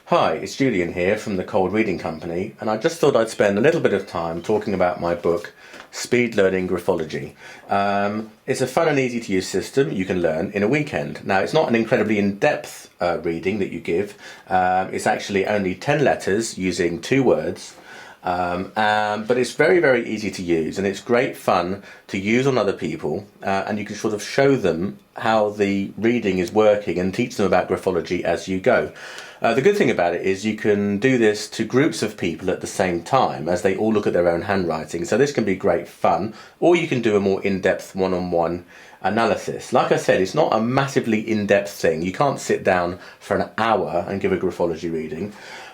Hi, it's Julian here from the Cold Reading Company, and I just thought I'd spend a little bit of time talking about my book, Speed Learning Graphology. It's a fun and easy to use system you can learn in a weekend. Now, it's not an incredibly in-depth reading that you give. It's actually only 10 letters using 2 words. But it's very, very easy to use, and it's great fun to use on other people, and you can sort of show them how the reading is working and teach them about graphology as you go. The good thing about it is you can do this to groups of people at the same time as they all look at their own handwriting, so this can be great fun, or you can do a more in-depth one-on-one analysis. Like I said, it's not a massively in-depth thing. You can't sit down for an hour and give a graphology reading.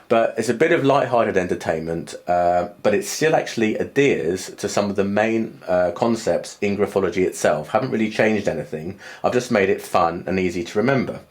But it's a bit of light-hearted entertainment, but it still actually adheres to some of the main concepts in graphology itself. Haven't really changed anything. I've just made it fun and easy to remember.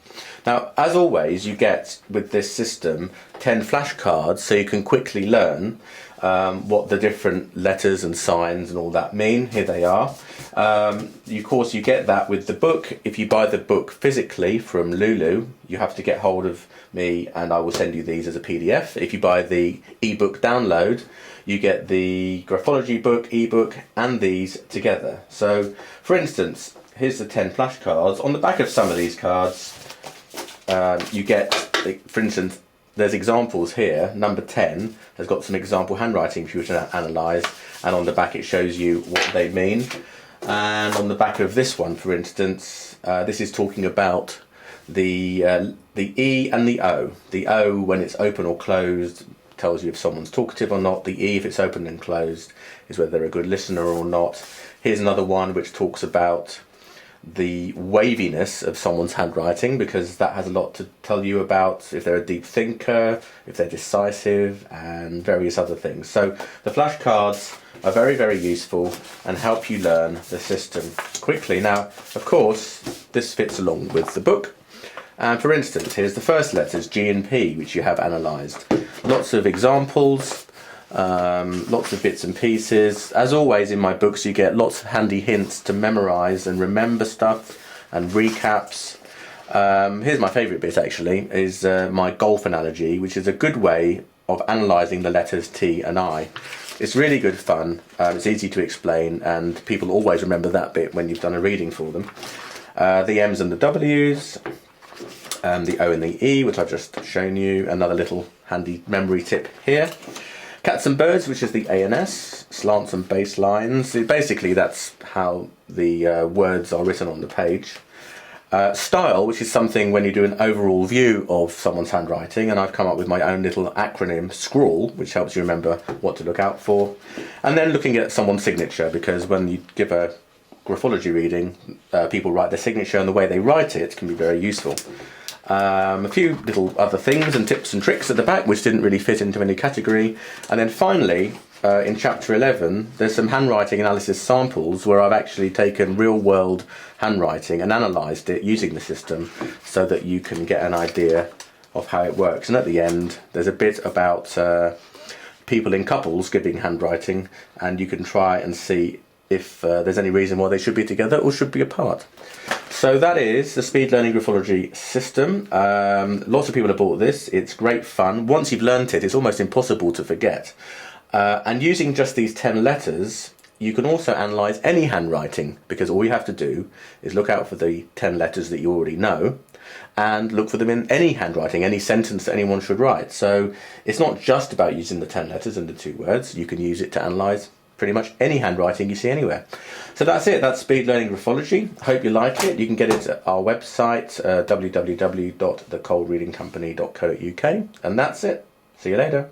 Now, as always, you get with this system 10 flashcards, so you can quickly learn what the different letters and signs and all that mean. Here they are. Of course, you get that with the book. If you buy the book physically from Lulu, you have to get hold of me and I will send you these as a PDF. If you buy the ebook download, you get the graphology book, ebook, and these together. So, for instance, here's the 10 flashcards. On the back of some of these cards, you get, for instance, there's examples here. Number 10 has got some example handwriting for you to analyse, and on the back it shows you what they mean. And on the back of this one, for instance, this is talking about the E and the O. The O, when it's open or closed, tells you if someone's talkative or not. The E, if it's open and closed, is whether they're a good listener or not. Here's another one which talks about the waviness of someone's handwriting, because that has a lot to tell you about if they're a deep thinker, if they're decisive, and various other things. So the flashcards are very, very useful and help you learn the system quickly. Now, of course, this fits along with the book. And for instance, here's the first letters, G and P, which you have analysed. Lots of examples, lots of bits and pieces. As always in my books, you get lots of handy hints to memorise and remember stuff and recaps. Here's my favourite bit actually, is my golf analogy, which is a good way of analysing the letters T and I. It's really good fun, it's easy to explain, and people always remember that bit when you've done a reading for them. The M's and the W's, the O and the E, which I've just shown you, another little handy memory tip here. Cats and birds, which is the A and S, slants and base lines. Basically, that's how the words are written on the page. Style, which is something when you do an overall view of someone's handwriting, and I've come up with my own little acronym, scrawl, which helps you remember what to look out for. And then looking at someone's signature, because when you give a graphology reading, people write their signature, and the way they write it can be very useful. A few little other things and tips and tricks at the back which didn't really fit into any category. And then finally, in chapter 11, there's some handwriting analysis samples where I've actually taken real world handwriting and analysed it using the system so that you can get an idea of how it works. And at the end, there's a bit about people in couples giving handwriting, and you can try and see if there's any reason why they should be together or should be apart. So that is the Speed Learning Graphology system. Lots of people have bought this. It's great fun. Once you've learnt it, it's almost impossible to forget. And using just these 10 letters, you can also analyse any handwriting, because all you have to do is look out for the 10 letters that you already know and look for them in any handwriting, any sentence that anyone should write. So it's not just about using the 10 letters and the 2 words. You can use it to analyse pretty much any handwriting you see anywhere. So that's it. That's Speed Learning Graphology. Hope you like it. You can get it at our website, www.thecoldreadingcompany.co.uk. And that's it. See you later.